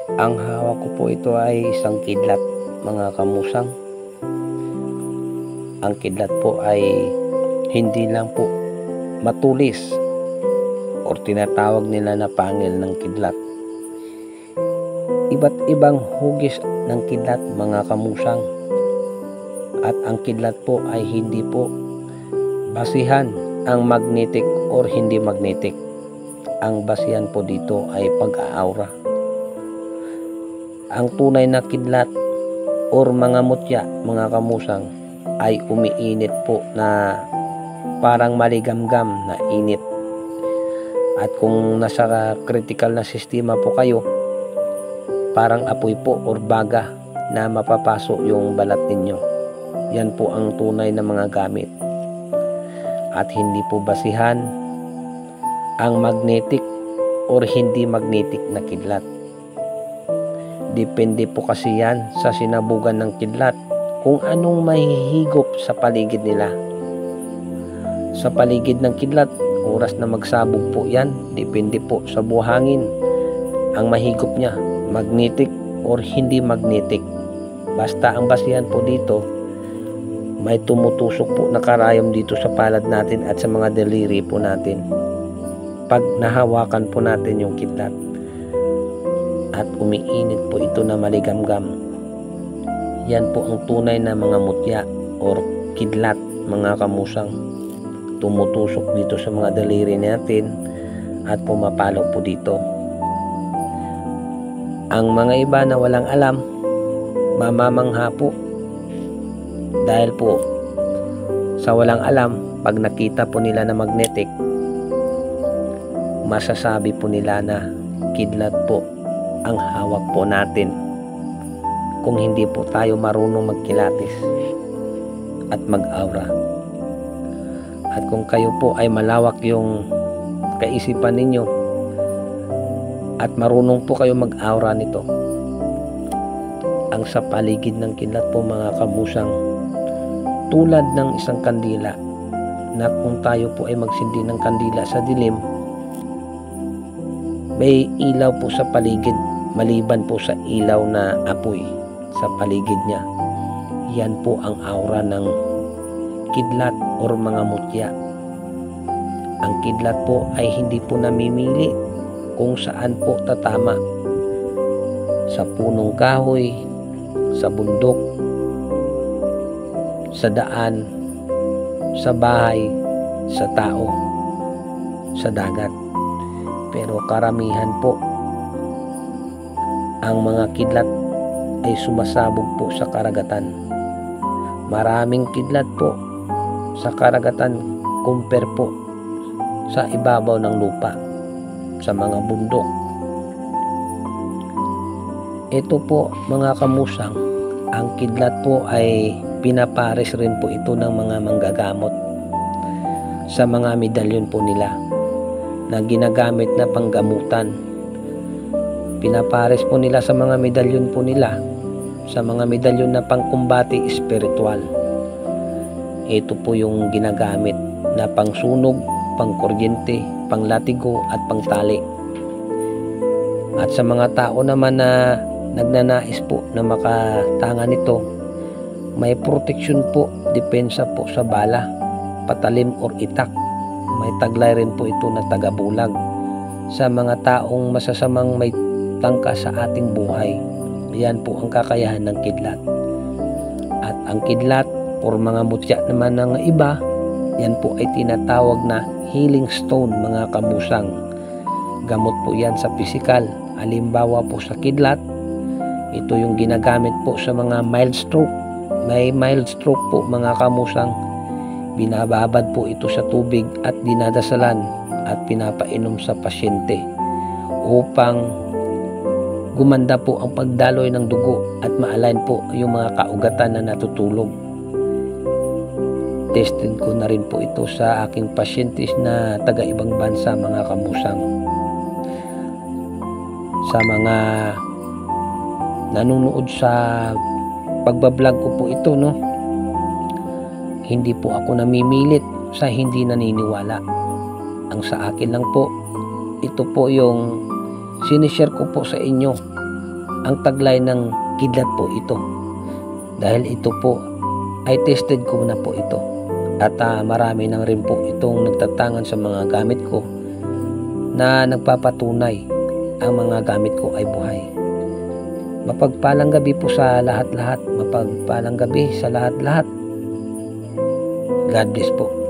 Ang hawak ko po ito ay isang kidlat, mga kamusang. Ang kidlat po ay hindi lang po matulis o tinatawag nila na pangil ng kidlat. Iba't ibang hugis ng kidlat, mga kamusang. At ang kidlat po ay hindi po basihan ang magnetic or hindi magnetic. Ang basihan po dito ay pag-aura. Ang tunay na kidlat or mga mutya, mga kamusang, ay umiinit po na parang maligamgam na init. At kung nasa critical na sistema po kayo, parang apoy po or baga na mapapasok yung balat ninyo. Yan po ang tunay na mga gamit. At hindi po basihan ang magnetic or hindi magnetic na kidlat. Depende po kasi yan sa sinabugan ng kidlat kung anong mahihigop sa paligid nila. Sa paligid ng kidlat, oras na magsabog po yan, depende po sa buhangin ang mahigop niya, magnetic or hindi magnetic. Basta ang basihan po dito, may tumutusok po na karayom dito sa palad natin at sa mga daliri po natin pag nahawakan po natin yung kidlat. At umiinit po ito na maligamgam. Yan po ang tunay na mga mutya or kidlat, mga kamusang. Tumutusok dito sa mga daliri natin at pumapalo po dito. Ang mga iba na walang alam, mamamangha po. Dahil po sa walang alam, pag nakita po nila na magnetic, masasabi po nila na kidlat po ang hawak po natin kung hindi po tayo marunong magkilatis at mag-aura. At kung kayo po ay malawak yung kaisipan ninyo at marunong po kayo mag-aura nito, ang sa paligid ng kidlat po, mga kamusang, tulad ng isang kandila na kung tayo po ay magsindi ng kandila sa dilim, may ilaw po sa paligid maliban po sa ilaw na apoy sa paligid niya. Yan po ang aura ng kidlat or mga mutya. Ang kidlat po ay hindi po namimili kung saan po tatama. Sa punong kahoy, sa bundok, sa daan, sa bahay, sa tao, sa dagat. Pero karamihan po ang mga kidlat ay sumasabog po sa karagatan. Maraming kidlat po sa karagatan compare po sa ibabaw ng lupa, sa mga bundok. Ito po, mga kamusang, ang kidlat po ay pinapares rin po ito ng mga manggagamot sa mga medalyon po nila na ginagamit na panggamutan. Pinapares po nila sa mga medalyon po nila, sa mga medalyon na pangkumbati espiritual. Ito po yung ginagamit na pangsunog, pangkuryente, panglatigo at pangtali. At sa mga tao naman na nagnanais po na makatanga nito, may proteksyon po, depensa po sa bala, patalim or itak. May taglay rin po ito na tagabulag sa mga taong masasamang may tangka sa ating buhay. Yan po ang kakayahan ng kidlat. At ang kidlat or mga mutya naman ng iba, yan po ay tinatawag na healing stone, mga kamusang. Gamot po yan sa pisikal. Halimbawa po sa kidlat, ito yung ginagamit po sa mga mild stroke. May mild stroke po, mga kamusang. Binababad po ito sa tubig at dinadasalan at pinapainom sa pasyente upang gumanda po ang pagdaloy ng dugo at ma-align po yung mga kaugatan na natutulog. Tested ko na rin po ito sa aking pasyentes na taga-ibang bansa, mga kamusang. Sa mga nanonood sa pagbablog ko po ito, no? Hindi po ako namimilit sa hindi naniniwala. Ang sa akin lang po, ito po yung sinishare ko po sa inyo ang taglay ng kidlat po ito. Dahil ito po ay tested ko na po ito. At marami nang rin po itong nagtatangan sa mga gamit ko na nagpapatunay ang mga gamit ko ay buhay. Mapagpalang gabi po sa lahat-lahat. Mapagpalang gabi sa lahat-lahat. God bless po.